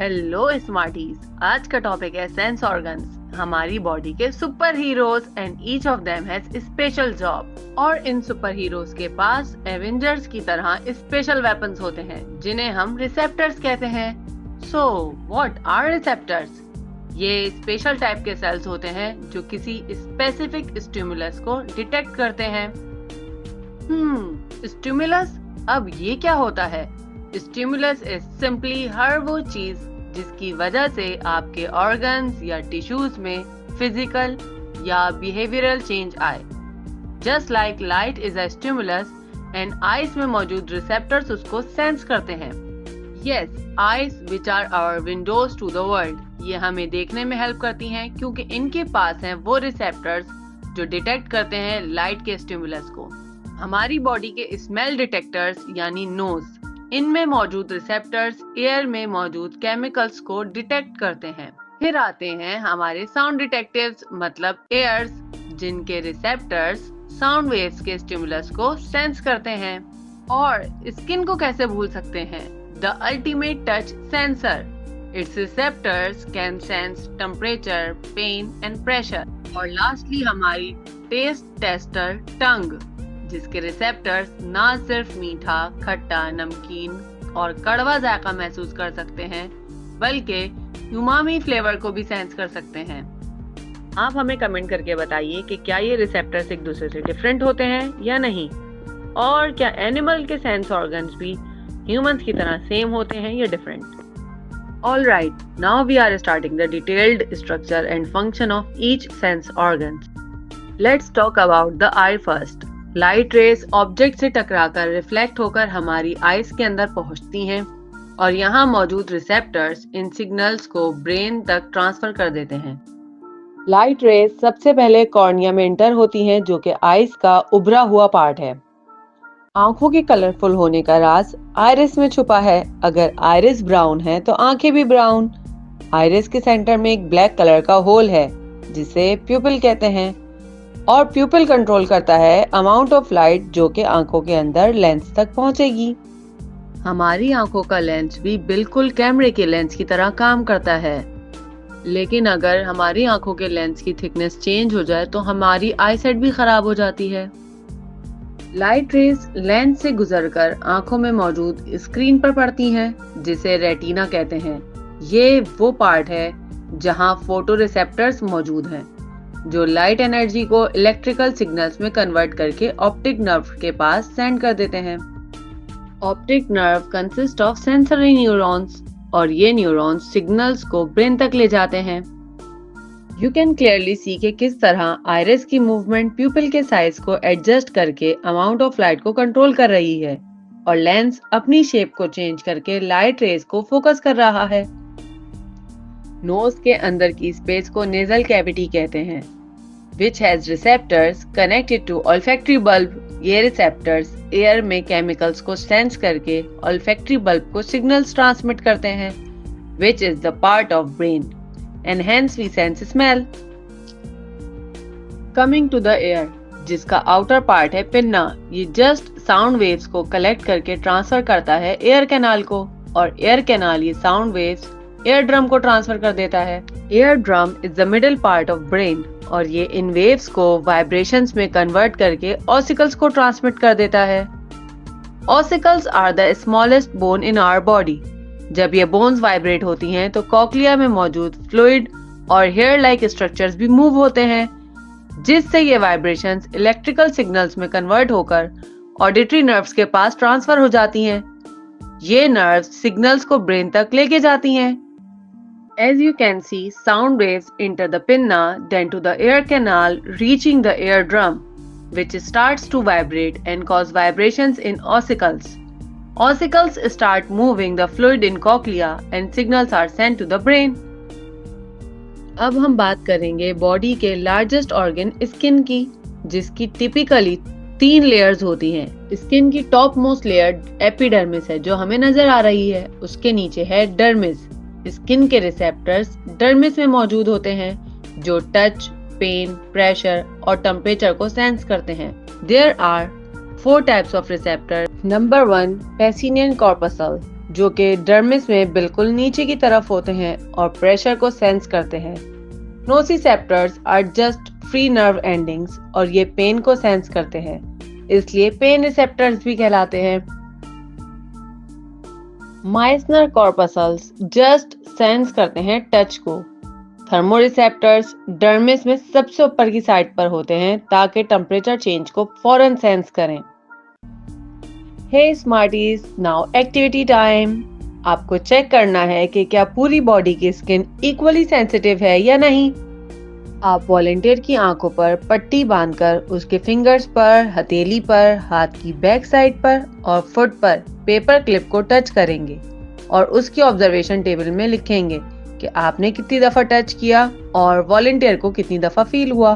Hello Smarties. आज का topic है सेंस ऑर्गन्स, हमारी बॉडी के super heroes and each of them has special job. और इन सुपर हीरोज के पास एवेंजर्स की तरह स्पेशल वेपन्स होते हैं जिन्हें हम रिसेप्टर्स कहते हैं। So what are receptors? ये स्पेशल टाइप के सेल्स होते हैं जो किसी स्पेसिफिक स्टिमुलस को डिटेक्ट करते हैं। स्टिमुलस, अब ये क्या होता है? स्टिमुलस इज सिंपली हर वो चीज जिसकी वजह से आपके ऑर्गन्स या टिश्यूज में फिजिकल या बिहेवियरल चेंज आए। Just like light is a stimulus and eyes में मौजूद रिसेप्टर्स उसको सेंस करते हैं। Yes, eyes which are our windows to the world, ये हमें देखने में हेल्प करती हैं क्योंकि इनके पास हैं वो रिसेप्टर्स जो डिटेक्ट करते हैं लाइट के स्टिमुलस को। हमारी बॉडी के स्मेल डिटेक्टर्स यानी नोज, इनमें मौजूद रिसेप्टर्स एयर में मौजूद केमिकल्स को डिटेक्ट करते हैं। फिर आते हैं हमारे साउंड डिटेक्टिव्स मतलब एयर्स, जिनके रिसेप्टर्स साउंड वेव्स के स्टिमुलस को सेंस करते हैं। और स्किन को कैसे भूल सकते हैं? The ultimate touch sensor, its receptors can sense temperature, pain and pressure. और लास्टली हमारी टेस्ट टेस्टर टंग, जिसके रिसेप्टर्स ना सिर्फ मीठा, खट्टा, नमकीन और कड़वा जायका महसूस कर सकते हैं बल्कि उमामी फ्लेवर को भी सेंस कर सकते हैं। आप हमें कमेंट करके बताइए कि क्या ये रिसेप्टर्स एक दूसरे से डिफरेंट होते हैं या नहीं, और क्या एनिमल के सेंस ऑर्गन्स भी ह्यूमंस की तरह सेम होते हैं या different. Alright, now we are starting the detailed structure and function of each sense organs. Let's talk about the eye first. Light rays object से टकराकर रिफ्लेक्ट होकर हमारी आईज के अंदर पहुंचती हैं और यहाँ मौजूद रिसेप्टर्स इन सिग्नल्स को ब्रेन तक ट्रांसफर कर देते हैं। लाइट रेस सबसे पहले कॉर्निया में एंटर होती हैं जो कि आईज का उभरा हुआ पार्ट है। आंखों के कलरफुल होने का राज आइरिस में छुपा है। अगर आइरिस ब्राउन है तो आंखें भी ब्राउन। आइरिस के सेंटर में एक ब्लैक कलर का होल है जिसे प्यूपिल कहते हैं, और प्यूपिल कंट्रोल करता है अमाउंट ऑफ लाइट जो कि आंखों के अंदर लेंस तक पहुंचेगी। हमारी आंखों का लेंस भी बिल्कुल कैमरे के लेंस की तरह काम करता है, लेकिन अगर हमारी आंखों के लेंस की थिकनेस चेंज हो जाए तो हमारी आईसाइट भी खराब हो जाती है। लाइट रेज लेंस से गुजरकर आंखों में मौजूद स्क्रीन पर पड़ती हैं जिसे रेटिना कहते हैं। ये वो पार्ट है जहां फोटो रिसेप्टर्स मौजूद हैं जो लाइट एनर्जी को इलेक्ट्रिकल सिग्नल्स में कन्वर्ट करके ऑप्टिक नर्व के पास सेंड कर देते हैं। Optic nerve consist of sensory neurons और ये न्यूरॉन्स सिग्नल्स को ब्रेन तक ले जाते हैं। यू कैन क्लियरली सी कि किस तरह आइरिस की मूवमेंट प्यूपिल के साइज को एडजस्ट करके अमाउंट ऑफ लाइट को कंट्रोल कर रही है और लेंस अपनी शेप को चेंज करके लाइट रेज को फोकस कर रहा है। नोज के अंदर की स्पेस को नेजल कैविटी कहते हैं, which has receptors connected to olfactory bulb. ये रिसेप्टर्स एयर में केमिकल्स को सेंस करके olfactory bulb को सिग्नल्स ट्रांसमिट करते हैं, which is the part of brain, and hence we sense smell. Coming to the ear, जिसका आउटर पार्ट है pinna, ये जस्ट साउंड वेव्स को कलेक्ट करके ट्रांसफर करता है एयर कैनाल को, और एयर कैनाल ये साउंड वेव्स एयर ड्रम को ट्रांसफर कर देता है। Ear drum is the middle part of brain और ये इन वेव्स को वाइब्रेशंस में कन्वर्ट करके ऑसिकल्स को ट्रांसमिट कर देता है। Ossicles are the smallest bone in our body. जब ये बोन्स वाइब्रेट होती हैं तो कॉक्लिया में मौजूद फ्लूइड और हेयर लाइक स्ट्रक्चर्स भी मूव होते हैं, जिससे ये वाइब्रेशंस इलेक्ट्रिकल सिग्नल्स में कन्वर्ट होकर ऑडिटरी नर्व्स के पास ट्रांसफर हो जाती हैं। ये नर्व्स सिग्नल्स को ब्रेन तक लेके जाती हैं। As you can see, sound waves enter the pinna, then to the ear canal, reaching the eardrum, which starts to vibrate and cause vibrations in ossicles. Ossicles start moving the fluid in cochlea and signals are sent to the brain. अब हम बात करेंगे body के largest organ skin की, जिसकी typically 3 layers होती हैं। Skin की टॉप मोस्ट लेयर एपिडर्मिस है जो हमें नजर आ रही है, उसके नीचे है डर्मिस। स्किन के रिसेप्टर्स डर्मिस में मौजूद होते हैं जो टच, पेन, प्रेशर और टेम्परेचर को सेंस करते हैं। There are 4 types of receptors. Number 1, Pacinian corpuscle. जो कि डर्मिस में बिल्कुल नीचे की तरफ होते हैं और प्रेशर को सेंस करते हैं। Nociceptors are just free nerve endings और ये पेन को सेंस करते हैं, इसलिए पेन रिसेप्टर्स भी कहलाते हैं। माइसनर कॉर्पसल्स जस्ट सेंस करते हैं टच को। थर्मोरिसेप्टर्स डर्मिस में सबसे ऊपर की साइड पर होते हैं ताकि टेम्परेचर चेंज को फौरन सेंस करें। हे स्मार्टीज, नाउ एक्टिविटी टाइम। आपको चेक करना है कि क्या पूरी बॉडी की स्किन इक्वली सेंसिटिव है या नहीं। आप वॉलंटियर की आंखों पर पट्टी बांधकर उसके फिंगर्स पर, हथेली पर, हाथ की बैक साइड पर और फुट पर पेपर क्लिप को टच करेंगे और उसकी ऑब्जर्वेशन टेबल में लिखेंगे कि आपने कितनी दफा टच किया और वॉलंटियर को कितनी दफा फील हुआ।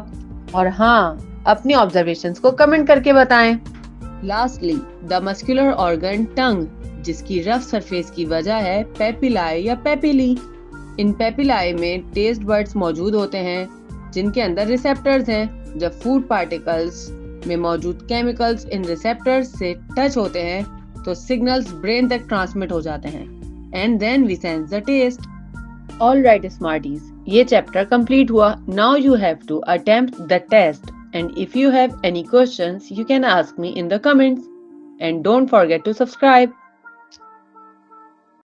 और हाँ, अपनी ऑब्जर्वेशंस को कमेंट करके बताएं। लास्टली, द मस्कुलर ऑर्गन टंग, जिसकी रफ सरफेस की वजह है पेपिलाए या पेपिली। इन पेपिलाए में टेस्ट बर्ड्स मौजूद होते हैं जिनके अंदर रिसेप्टर्स हैं। जब फूड पार्टिकल्स में मौजूद केमिकल्स इन रिसेप्टर्स से टच होते हैं तो सिग्नल्स ब्रेन तक ट्रांसमिट हो जाते हैं and then we sense the taste. Alright Smarties, ये चैप्टर कंप्लीट हुआ। Now you have to attempt the test and if you have any questions you can ask me in the comments and don't forget to subscribe.